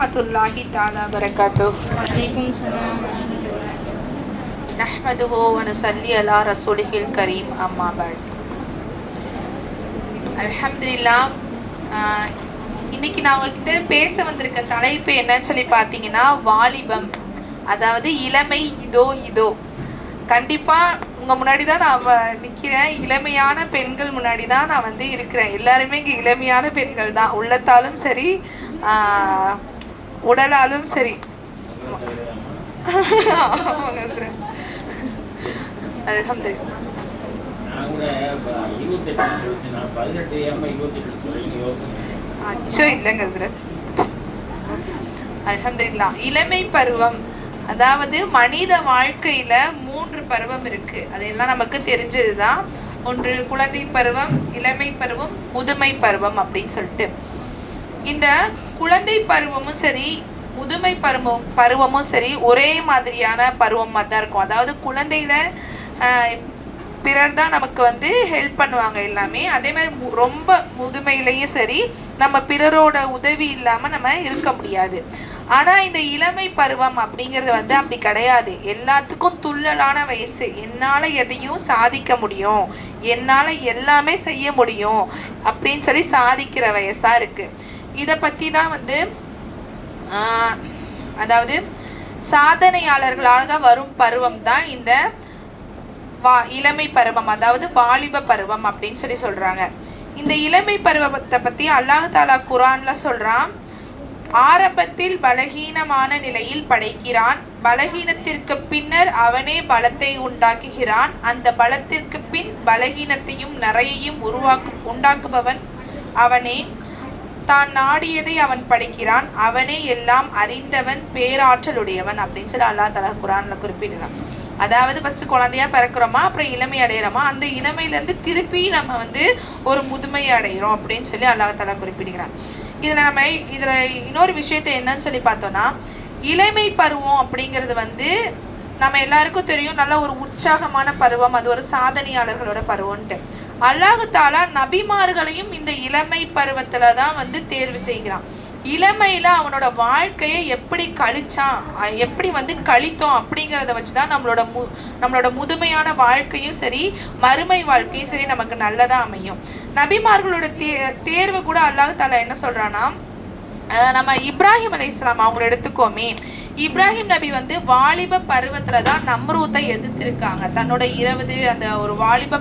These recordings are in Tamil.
रहमतुल्लाहि ताला बरकातुहू। वालेकुम सलाम रहमतुल्लाह। नहमदुहु व नुसल्ली अला रसूलिहिल करीम अम्मा बअद। அல்ஹம்துலில்லாஹ். இன்னைக்கு நான் உங்ககிட்ட பேச வந்திருக்க தலைப்பு என்னன்னு சொல்லி பார்த்தீங்கன்னா வாலிபம், அதாவது இளமை. இதோ இதோ கண்டிப்பாக உங்கள் முன்னாடி தான் நான் நிற்கிறேன். இளமையான பெண்கள் முன்னாடி தான் நான் இருக்கிறேன். எல்லாருமே இங்கே இளமையான பெண்கள் தான், உள்ளத்தாலும் சரி உடலாலும் சரி. ஆமாங்க சார், அல்ஹம்துலில்லாஹ். அச்சோ இல்லைங்க சார், அல்ஹம்துலில்லாஹ். இளமை பருவம், அதாவது மனித வாழ்க்கையில 3 பருவம் இருக்கு. அதெல்லாம் நமக்கு தெரிஞ்சதுதான். ஒன்று குழந்தை பருவம், இளமை பருவம், முதுமை பருவம் அப்படின்னு சொல்லிட்டு. இந்த குழந்தை பருவமும் சரி முதுமை பருவமும் சரி ஒரே மாதிரியான பருவமாக தான் இருக்கும். அதாவது குழந்தையில பிறர் தான் நமக்கு ஹெல்ப் பண்ணுவாங்க எல்லாமே. அதே மாதிரி ரொம்ப முதுமையிலையும் சரி நம்ம பிறரோட உதவி இல்லாமல் நம்ம இருக்க முடியாது. ஆனால் இந்த இளமை பருவம் அப்படிங்கிறது அப்படி கிடையாது. எல்லாத்துக்கும் துள்ளலான வயசு. என்னால் எதையும் சாதிக்க முடியும், என்னால் எல்லாமே செய்ய முடியும் அப்படின்னு சொல்லி சாதிக்கிற வயசாக இருக்குது. இதை பற்றி தான் அதாவது சாதனையாளர்களாக வரும் பருவம் தான் இந்த இளமை பருவம், அதாவது வாலிப பருவம் அப்படின்னு சொல்லி சொல்கிறாங்க. இந்த இளமை பருவத்தை பற்றி அல்லாஹ் தாலா குர்ஆனில் சொல்கிறான். ஆரம்பத்தில் பலகீனமான நிலையில் படைக்கிறான், பலகீனத்திற்கு பின்னர் அவனே பலத்தை உண்டாக்குகிறான், அந்த பலத்திற்கு பின் பலகீனத்தையும் நிறையையும் உண்டாக்குபவன் அவனே, தான் நாடியதை அவன் படைக்கிறான், அவனே எல்லாம் அறிந்தவன், பேராற்றலுடையவன் அப்படின்னு சொல்லி அல்லாஹ் தஆலா குர்ஆனில் குறிப்பிடுறான். அதாவது ஃபஸ்ட்டு குழந்தையா பிறக்கிறோமா, அப்புறம் இளமை அடைகிறோமா, அந்த இளமையிலேருந்து திருப்பி நம்ம ஒரு முதுமை அடைகிறோம் அப்படின்னு சொல்லி அல்லாஹ் தஆலா குறிப்பிடுகிறான். இதில் இன்னொரு விஷயத்தை என்னன்னு சொல்லி பார்த்தோன்னா, இளமை பருவம் அப்படிங்கிறது நம்ம எல்லாருக்கும் தெரியும், நல்ல ஒரு உற்சாகமான பருவம், அது ஒரு சாதனையாளர்களோட பருவம்ன்ட்டு. அல்லாஹ் தஆலா நபிமார்களையும் இந்த இளமை பருவத்தில் தான் தேர்வு செய்கிறான். இளமையில் அவனோட வாழ்க்கையை எப்படி கழிச்சான், எப்படி கழித்தோம் அப்படிங்கிறத வச்சு தான் நம்மளோட முதுமையான வாழ்க்கையும் சரி மறுமை வாழ்க்கையும் சரி நமக்கு நல்லதாக அமையும். நபிமார்களோட தேர்வு கூட அல்லாஹ் தஆலா என்ன சொல்கிறான்னா, நம்ம இப்ராஹிம் அலைஹிஸ்ஸலாம் அவங்கள எடுத்துக்கோமே. இப்ராஹிம் நபி வாலிப பருவத்தில் தான் நம்ரூத்தை எதிர்த்திருக்காங்க. தன்னோட 20 அந்த ஒரு வாலிப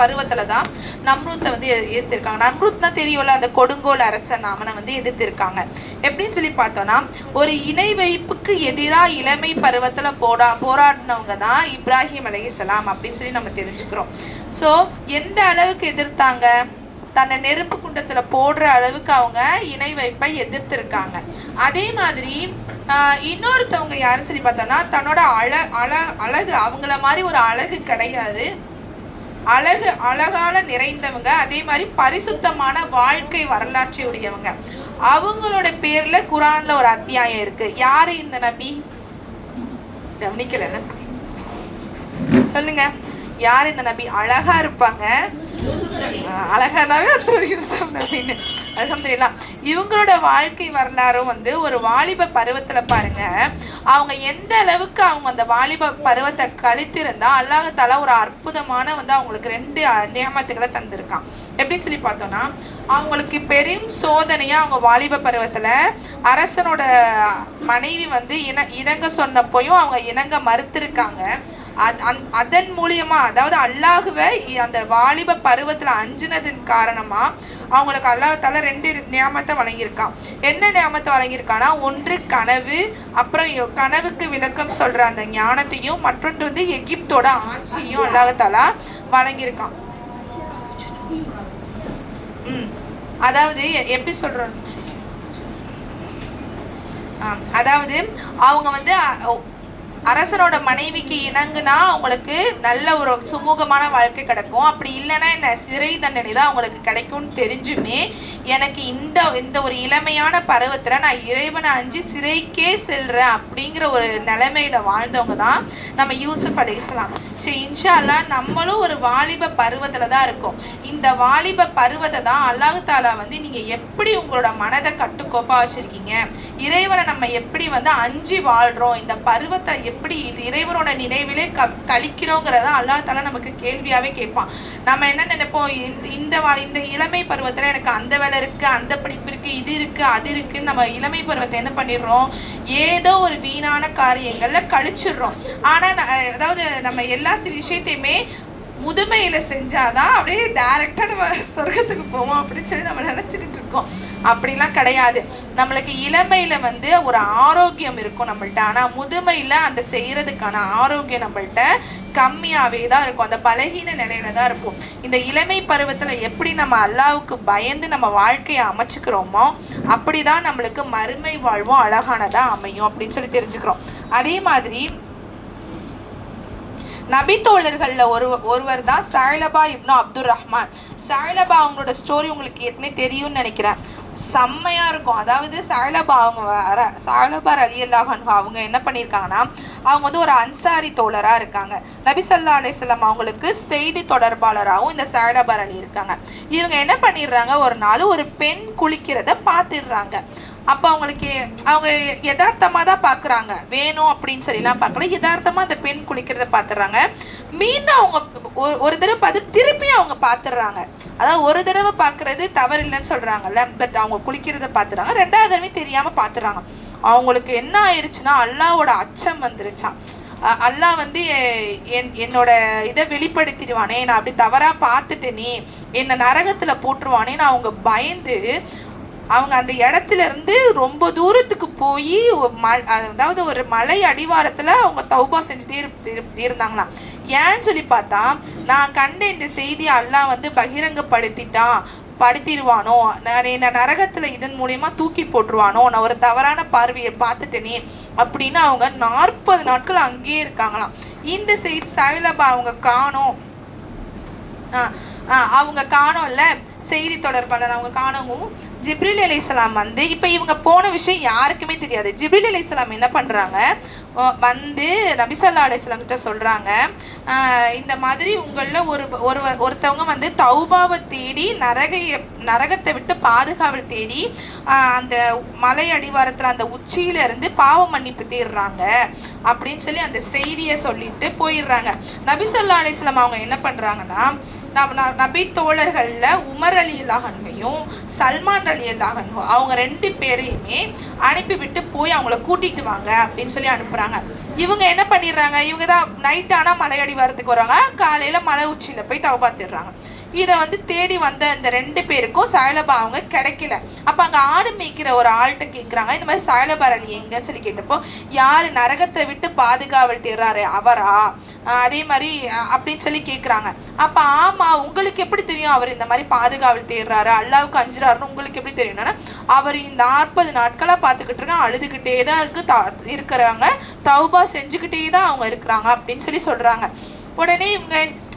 பருவத்தில் தான் நம்ரூத்தை எதிர்த்திருக்காங்க. நம்ரூத்னா தெரியும்ல, அந்த கொடுங்கோல் அரசன், அவனை எதிர்த்திருக்காங்க. எப்படின்னு சொல்லி பார்த்தோன்னா, ஒரு இணை வைப்புக்கு எதிராக இளமை பருவத்தில் போராடினவங்க தான் இப்ராஹிம் அலைஹிஸ்ஸலாம் அப்படின்னு சொல்லி நம்ம தெரிஞ்சுக்கிறோம். ஸோ எந்த அளவுக்கு எதிர்த்தாங்க, தன்னை நெருப்பு குண்டத்தில் போடுற அளவுக்கு அவங்க இணை வைப்பை எதிர்த்திருக்காங்க. அதே மாதிரி இன்னொருத்தவங்க யாருன்னு சொல்லி பார்த்தோன்னா, தன்னோட அழகு அவங்கள மாதிரி ஒரு அழகு கிடையாது, அழகால நிறைந்தவங்க, அதே மாதிரி பரிசுத்தமான வாழ்க்கை வரலாற்றை உடையவங்க. அவங்களோட பேர்ல குர்ஆன்ல ஒரு அத்தியாயம் இருக்கு. யாரு இந்த நபி? கவனிக்கல, சொல்லுங்க, யார் இந்த நபி? அழகா இருப்பாங்க, அழகானாவே நபின்னு. அல்ஹம்துலில்லாஹ். இவங்களோட வாழ்க்கை வரலாறும் ஒரு வாலிப பருவத்தில் பாருங்க, அவங்க எந்த அளவுக்கு அவங்க அந்த வாலிப பருவத்தை கழித்திருந்தா அல்லாஹ் தஆலா ஒரு அற்புதமான அவங்களுக்கு 2 நியமத்துக்களை தந்திருக்கான். எப்படின்னு சொல்லி பார்த்தோன்னா, அவங்களுக்கு பெரும் சோதனையாக அவங்க வாலிப பருவத்தில் அரசனோட மனைவி இணங்க சொன்னப்போயும் அவங்க இணங்க மறுத்திருக்காங்க. அதன் மூலியமா, அதாவது அல்லாஹுவை அந்த வாலிப பருவத்தில் அஞ்சினதன் காரணமா அவங்களுக்கு அல்லாஹ் தஆலா 2 நியமத்தை வழங்கியிருக்கான். என்ன நியமத்தை வழங்கியிருக்கான்னா, ஒன்று கனவு, அப்புறம் கனவுக்கு விளக்கம் சொல்ற அந்த ஞானத்தையும், மற்றொன்று எகிப்தோட ஆட்சியையும் அல்லாஹ் தஆலா வழங்கியிருக்கான். அதாவது எப்படி சொல்றோம், அதாவது அவங்க அரசனோட மனைவிக்கு இணங்குனா அவங்களுக்கு நல்ல ஒரு சுமூகமான வாழ்க்கை கிடைக்கும். அப்படி இல்லைன்னா என்ன, சிறை தண்டனை தான் அவங்களுக்கு கிடைக்கும்னு தெரிஞ்சுமே எனக்கு இந்த இந்த ஒரு இளமையான பருவத்தில் நான் இறைவனை அஞ்சு சிறைக்கே செல்றேன் அப்படிங்கிற ஒரு நிலைமையில வாழ்ந்தவங்க தான் நம்ம யூசுப் அலைஹிஸ்ஸலாம். சரி, இன்ஷா அல்லாஹ் நம்மளும் ஒரு வாலிப பருவத்தில் தான் இருக்கோம். இந்த வாலிப பருவத்தை தான் அல்லாஹ் தாலா வந்து நீங்கள் எப்படி உங்களோட மனதை கட்டுக்கோப்பாக வச்சுருக்கீங்க, இறைவனை நம்ம எப்படி வந்து அஞ்சு வாழ்கிறோம், இந்த பருவத்தை எப்படி இறைவனோட நினைவிலே கழிக்கிறோங்கிறத அல்லாஹ் தாலா நமக்கு கேள்வியாகவே கேட்பான். நம்ம என்ன நினைப்போம், இந்த இளமை பருவத்தில் எனக்கு அந்த வேலை இருக்குது, அந்த படிப்பு இருக்குது, இது இருக்குது, அது இருக்குன்னு நம்ம இளமை பருவத்தை என்ன பண்ணிடுறோம், ஏதோ ஒரு வீணான காரியங்களில் கழிச்சிடுறோம். ஆனால் அதாவது நம்ம எல்லா விஷயத்தையுமே முதுமையில் செஞ்சாதான் அப்படியே டைரெக்டாக நம்ம சொர்க்கத்துக்கு போவோம் அப்படின்னு சொல்லி நம்ம நினச்சிக்கிட்டு இருக்கோம். அப்படிலாம் கிடையாது. நம்மளுக்கு இளமையில் வந்து ஒரு ஆரோக்கியம் இருக்கும் நம்மள்ட்ட, ஆனால் முதுமையில் அந்த செய்கிறதுக்கான ஆரோக்கியம் நம்மள்ட்ட கம்மியாகவே தான் இருக்கும், அந்த பலகீன நிலையில தான் இருக்கும். இந்த இளமை பருவத்தில் எப்படி நம்ம அல்லாவுக்கு பயந்து நம்ம வாழ்க்கையை அமைச்சுக்கிறோமோ அப்படி தான் நம்மளுக்கு மறுமை வாழ்வும் அழகானதாக அமையும் அப்படின்னு சொல்லி தெரிஞ்சுக்கிறோம். அதே மாதிரி நபித்தோழர்களில் ஒருவர் தான் சஅலபா இப்னு அப்துர் ரஹ்மான். சஅலபா அவங்களோட ஸ்டோரி உங்களுக்கு ஏற்கனவே தெரியும்னு நினைக்கிறேன், செம்மையாக இருக்கும். அதாவது சஅலபா ரலியல்லாஹு அன்ஹு அவங்க என்ன பண்ணியிருக்காங்கன்னா, அவங்க வந்து ஒரு அன்சாரி தோழராக இருக்காங்க. நபி ஸல்லல்லாஹு அலைஹி வஸல்லம் அவங்களுக்கு செய்தி தொடர்பாளராகவும் இந்த சஅலபா ரலி இருக்காங்க. இவங்க என்ன பண்ணிடுறாங்க, ஒரு நாள் ஒரு பெண் குளிக்கிறத பார்த்துடுறாங்க. அப்போ அவங்க யதார்த்தமாக தான் பார்க்குறாங்க, வேணும் அப்படின்னு சொல்லிலாம் பார்க்கல, யதார்த்தமாக அந்த பெண் குளிக்கிறத பார்த்துடுறாங்க. மீண்டும் அவங்க ஒரு தடவை பார்த்து திருப்பி அவங்க பார்த்துடுறாங்க. அதாவது ஒரு தடவை பார்க்குறது தவறு இல்லைன்னு சொல்கிறாங்கல்ல, பட் அவங்க குளிக்கிறத பார்த்துறாங்க, ரெண்டாவது தடவை தெரியாமல் பார்த்துறாங்க. அவங்களுக்கு என்ன ஆயிடுச்சுன்னா அல்லாவோட அச்சம் வந்துருச்சான். அல்லாஹ் வந்து என்னோட இதை வெளிப்படுத்திடுவானே, நான் அப்படி தவறாக பார்த்துட்டேனே, என்னை நரகத்தில் போட்டுருவானேன்னு அவங்க பயந்து அவங்க அந்த இடத்துல இருந்து ரொம்ப தூரத்துக்கு போய் அதாவது ஒரு மலை அடிவாரத்தில் அவங்க தௌபா செஞ்சுட்டே இருந்தாங்களாம். ஏன்னு சொல்லி பார்த்தா, நான் கண்ட இந்த செய்தியை அல்லாஹ் வந்து படுத்திடுவானோ, நான் என்ன நரகத்தில் இதன் மூலயமா தூக்கி போட்டுருவானோ, நான் ஒரு தவறான பார்வையை பார்த்துட்டேனே அப்படின்னு அவங்க 40 நாட்கள் அங்கேயே இருக்காங்களாம். இந்த செய்தி சஅலபா அவங்க காணோம்ல, செய்தி தொடர்பாளர் அவங்க காணவும் ஜிப்ரீல் அலைஹிஸ்ஸலாம் வந்து, இப்போ இவங்க போன விஷயம் யாருக்குமே தெரியாது. ஜிப்ரீல் அலைஹிஸ்ஸலாம் என்ன பண்ணுறாங்க, வந்து நபி ஸல்லல்லாஹு அலைஹி வஸல்லம் கிட்ட சொல்கிறாங்க, இந்த மாதிரி உங்களில் ஒருத்தவங்க வந்து தௌபாவை தேடி நரகத்தை விட்டு பாதுகாவல் தேடி அந்த மலை அடிவாரத்தில் அந்த உச்சியிலேருந்து பாவ மன்னிப்பு தேடுறாங்க அப்படின்னு சொல்லி அந்த செய்தியை சொல்லிட்டு போயிடுறாங்க. நபி ஸல்லல்லாஹு அலைஹி வஸல்லம் அவங்க என்ன பண்ணுறாங்கன்னா, நபி தோழர்களில் உமர் ரலியல்லாஹு அன்ஹுவையும் சல்மான் ரலியல்லாஹு அன்ஹு அவங்க 2 பேரையுமே அனுப்பிவிட்டு போய் அவங்கள கூட்டிகிட்டு வாங்க அப்படின்னு சொல்லி அனுப்புகிறாங்க. இவங்க என்ன பண்ணிடுறாங்க, இவங்க தான் நைட் ஆனால் மலை அடிவாரத்துக்கு வராங்க, காலையில் மலை உச்சியில் போய் தௌபா தேடுறாங்க. இதை வந்து தேடி வந்த இந்த 2 பேருக்கும் சஅலபா அவங்க கிடைக்கல. அப்போ அங்கே ஆடு மேய்க்கிற ஒரு ஆள்கிட்ட கேட்குறாங்க, இந்த மாதிரி சஅலபா ரலி எங்கன்னு சொல்லி கேட்டப்போ, யார் நரகத்தை விட்டு பாதுகாவல் தேடுறாரு அவரா, அதே மாதிரி அப்படின்னு சொல்லி கேட்குறாங்க. அப்போ ஆமாம், உங்களுக்கு எப்படி தெரியும் அவர் இந்த மாதிரி பாதுகாவல் தேடுறாரு, அல்லாவுக்கு அஞ்சுறாருன்னு உங்களுக்கு எப்படி தெரியும்னா, அவர் இந்த 40 நாட்களாக பார்த்துக்கிட்டு இருக்காங்க, அழுதுகிட்டே தான் இருக்கிறாங்க, தௌபா செஞ்சுக்கிட்டே தான் அவங்க இருக்கிறாங்க அப்படின்னு சொல்லி சொல்கிறாங்க. உடனே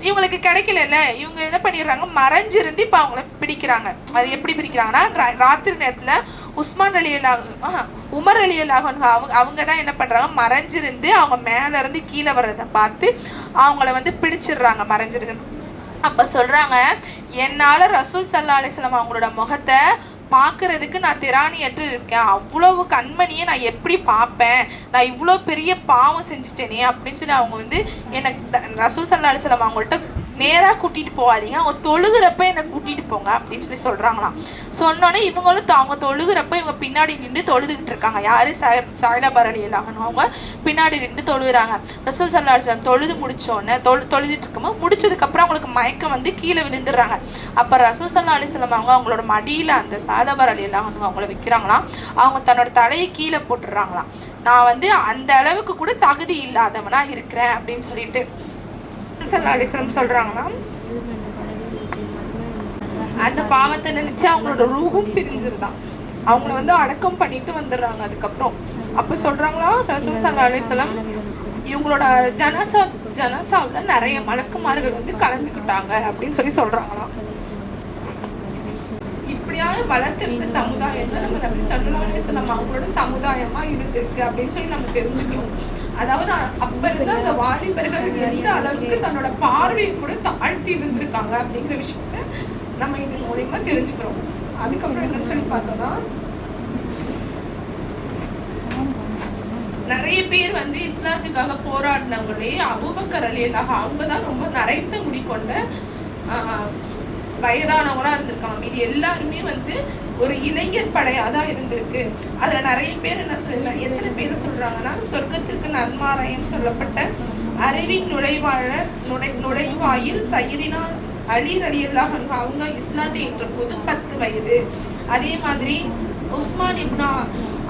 இவங்களுக்கு கிடைக்கல, இவங்க என்ன பண்ணிடுறாங்க, மறைஞ்சிருந்து இப்போ அவங்கள பிடிக்கிறாங்க. அது எப்படி பிடிக்கிறாங்கன்னா, ராத்திரி நேரத்தில் உமர் ரலியல்லாஹு அன்ஹு அவங்க தான் என்ன பண்ணுறாங்க, மறைஞ்சிருந்து அவங்க மேலேருந்து கீழே வர்றதை பார்த்து அவங்கள வந்து பிடிச்சிடுறாங்க மறைஞ்சிருந்து. அப்போ சொல்கிறாங்க, என்னால் ரசூல் ஸல்லல்லாஹு அலைஹி வஸல்லம் அவங்களோட முகத்தை பார்க்குறதுக்கு நான் திராணியற்று இருக்கேன், அவ்வளவு கண்மணியை நான் எப்படி பார்ப்பேன், நான் இவ்வளோ பெரிய பாவம் செஞ்சுட்டேனே அப்படின்னு சொல்லி அவங்க வந்து எனக்கு ரசூல் ஸல்லல்லாஹு அலைஹி வஸல்லம் அவங்கள்ட்ட நேராக கூட்டிகிட்டு போகாதீங்க, அவங்க தொழுகிறப்ப என்னை கூட்டிகிட்டு போங்க அப்படின்னு சொல்லி சொல்கிறாங்களாம். சொன்னோன்னே இவங்களும் அவங்க தொழுகிறப்ப இவங்க பின்னாடி நின்று தொழுதுகிட்டு இருக்காங்க. யார் சஅலபா ரலியல்லாஹு அன்ஹு அவங்க பின்னாடி நின்று தொழுகிறாங்க. ரசூல் ஸல்லல்லாஹு அலைஹி வஸல்லம் தொழுது முடிச்சோன்னே தொழுதுட்டு இருக்கும்போது முடிச்சதுக்கப்புறம் அவங்களுக்கு மயக்கம் வந்து கீழே விழுந்துடுறாங்க. அப்போ ரசூல் ஸல்லல்லாஹு அலைஹி வஸல்லம் அவங்களோட மடியில் அந்த சஅலபா ரலியல்லாஹு அன்ஹு அவங்கள வைக்கிறாங்களாம். அவங்க தன்னோட தலையை கீழே போட்டுடுறாங்களாம், நான் வந்து அந்த அளவுக்கு கூட தகுதி இல்லாதவனா இருக்கிறேன் அப்படின்னு சொல்லிட்டு சொல்றாங்களாம். அந்த பாவத்தை நினைச்சு அவங்களோட ரூஹும் பிரிஞ்சிருதான், அவங்கள வந்து அடக்கம் பண்ணிட்டு வந்துடுறாங்க. அதுக்கப்புறம் அப்ப சொல்றாங்களா, ரசூல் ஸல்லல்லாஹு அலைஹி வஸல்லம் இவங்களோட ஜனாசாவில் நிறைய மலக்குமார்கள் வந்து கலந்துக்கிட்டாங்க அப்படின்னு சொல்லி சொல்றாங்களாம். இப்படி இப்படியாக வளர்த்தெடுத்த சமுதாயம் தான் நம்ம நபி ஸல்லல்லாஹு அலைஹி வஸல்லம் அவங்களோட சமுதாயமா இருந்திருக்கு அப்படின்னு சொல்லி நம்ம தெரிஞ்சுக்கணும். அதாவது அப்ப இருந்த அந்த வாலிபர்கள் எந்த அளவுக்கு தன்னோட பார்வையை கூட தாழ்த்தி இருந்திருக்காங்க அப்படிங்கிற விஷயத்த நம்ம இதன் மூலியமா தெரிஞ்சுக்கிறோம். அதுக்கப்புறம் என்னன்னு சொல்லி பார்த்தோம்னா, நிறைய பேர் வந்து இஸ்லாத்துக்காக போராடினவங்களே அபூபக்கர் ரலியல்லாஹு அவங்க தான் ரொம்ப நரைத்த முடி கொண்ட வயதானவங்களா இருந்திருக்காங்க. இது எல்லாருமே வந்து ஒரு இளைஞர் படையா தான் இருந்திருக்கு. அதுல நிறைய பேர் என்ன சொல்லலாம், எத்தனை பேர் சொல்றாங்கன்னா, சொர்க்கத்திற்கு நன்மாராயம் சொல்லப்பட்ட அறிவின் நுழைவாயில் சையதினா அலி ரலியல்லாஹு அன்ஹு அவங்க இஸ்லாத்தை ஏற்ற போது 10 வயது. அதே மாதிரி உஸ்மான் இப்னு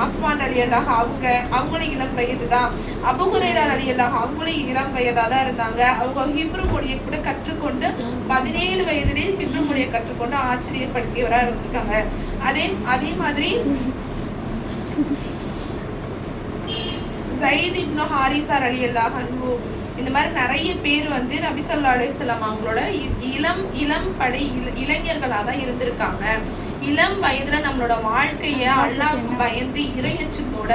அஃபான் ரலியல்லாஹு அவங்களும் இளம் வயது தான். அபூ ஹுரைரா ரலியல்லாஹு அவங்களும் இளம் வயதா தான் இருந்தாங்க. அவங்க ஹிப்ரு மொழியை கூட கற்றுக்கொண்டு 17 வயதிலேயே ஹிப்ரு மொழியை கற்றுக்கொண்டு ஆச்சரியப்படுத்தியவரா இருந்திருக்காங்க. அதே மாதிரி ஸைத் இப்னு ஹாரிஸா ரலியல்லாஹு அன்ஹு இந்த மாதிரி நிறைய பேர் வந்து நபி ஸல்லல்லாஹு அலைஹி வஸல்லம் அவங்களோட இளம் படை இளைஞர்களாக தான் இருந்திருக்காங்க. இளம் வயதுல நம்மளோட வாழ்க்கைய அல்லாஹ்வுக்கு பயந்து இறையச்சத்தோட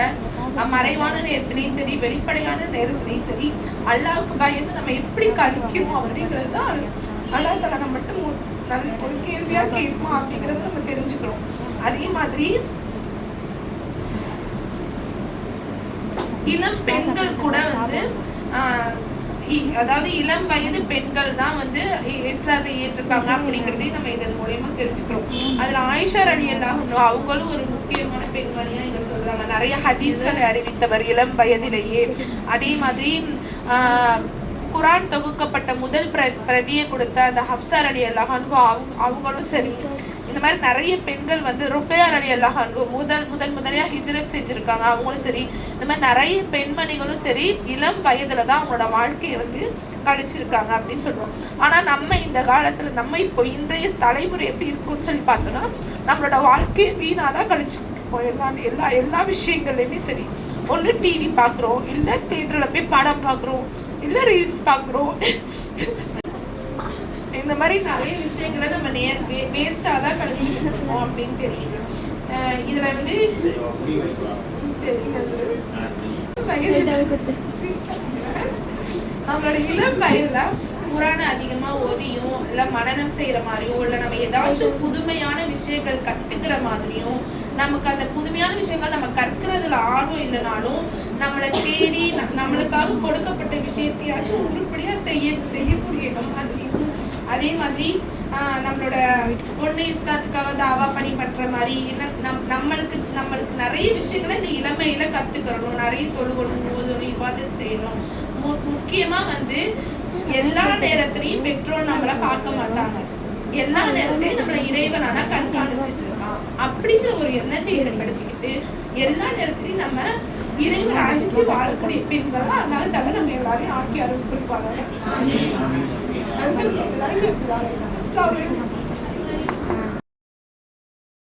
மறைவான நேரத்திலையும் சரி வெளிப்படையான நேரத்திலையும் சரி அல்லாஹ்வுக்கு பயந்து நம்ம எப்படி கழிக்கணும் அப்படிங்கிறது தான் அல்லாஹ் தஆலா நம்மகிட்ட நல்ல ஒரு கேள்வியா கேட்போம் அப்படிங்கிறத நம்ம தெரிஞ்சுக்கிறோம். அதே மாதிரி இளம் பெண்கள் கூட வந்து அதாவது இளம் வயது பெண்கள் தான் வந்து இஸ்லாத்தை ஏற்றிருக்காங்க அப்படிங்கிறதையும் நம்ம இதன் மூலயமா தெரிஞ்சுக்கிறோம். அதுல ஆயிஷா ரலியல்லாஹு அன்ஹா அவங்களும் ஒரு முக்கியமான பெண்மணியா இங்க சொல்றாங்க. நிறைய ஹதீஸ்களை அறிவித்தவர் இளம் வயதிலேயே. அதே மாதிரி குரான் தொகுக்கப்பட்ட முதல் பிரதியை கொடுத்த அந்த ஹப்ஸா ரலியல்லாஹு அன்ஹு அவங்களும் சரி. இந்த மாதிரி நிறைய பெண்கள் வந்து ருக்கையா ரலியல்லாஹு அன்ஹு முதலையா ஹிஜ்ரத் செஞ்சிருக்காங்க, அவங்களும் சரி. இந்த மாதிரி நிறைய பெண்மணிகளும் சரி இளம் வயதுல தான் அவங்களோட வாழ்க்கையை வந்து கழிச்சிருக்காங்க அப்படின்னு சொல்றோம். ஆனா நம்ம இந்த காலத்துல நம்ம இப்போ இன்றைய தலைமுறை எப்படி இருக்கும்னு சொல்லி பார்த்தோம்னா, நம்மளோட வாழ்க்கையை வீணாதான் கழிச்சுருப்போம். எல்லா விஷயங்கள்லையுமே சரி. ஒன்று டிவி பார்க்குறோம், இல்லை தியேட்டரில் போய் படம் பார்க்குறோம், இல்லை ரீல்ஸ் பார்க்குறோம். இந்த மாதிரி நிறைய விஷயங்களை நம்ம வேஸ்டாக தான் கழிச்சுட்டு இருக்கோம் அப்படின்னு தெரியுது. இதுல வந்து நம்மளோட இளம் வயதுல குரானை அதிகமா ஓதியும் இல்லை மனனம் செய்யற மாதிரியும் இல்லை நம்ம ஏதாச்சும் புதுமையான விஷயங்கள் கத்துக்கிற மாதிரியும் நமக்கு அந்த புதுமையான விஷயங்கள் நம்ம கற்கிறதுல ஆர்வம் இல்லைனாலும் நம்மளை தேடி நம்மளுக்காக கொடுக்கப்பட்ட விஷயத்தையாச்சும் உருப்படியா செய்யக்கூடிய மாதிரியும், அதே மாதிரி நம்மளோட பொண்ணு இஸ்லாத்துக்காக தாவா பணி பண்ற மாதிரி இல்லை நம்மளுக்கு நிறைய விஷயங்களை இந்த இளமையில கத்துக்கிறணும். நிறைய தொழுகணும், ஓதணும், இபாதத் செய்யணும். முக்கியமா வந்து எல்லா நேரத்திலையும் பெற்றோர் நம்மளை பார்க்க மாட்டாங்க, எல்லா நேரத்திலையும் நம்மளை இறைவனான கண்காணிச்சுட்டு இருக்கான் அப்படிங்கிற ஒரு எண்ணத்தை ஏற்படுத்திக்கிட்டு எல்லா நேரத்திலையும் நம்ம இறைவனை அஞ்சு வாழக்கூடிய பெண்களா அதனால தவிர நம்ம எல்லாரையும் ஆக்கி அருள் புரிவாங்க.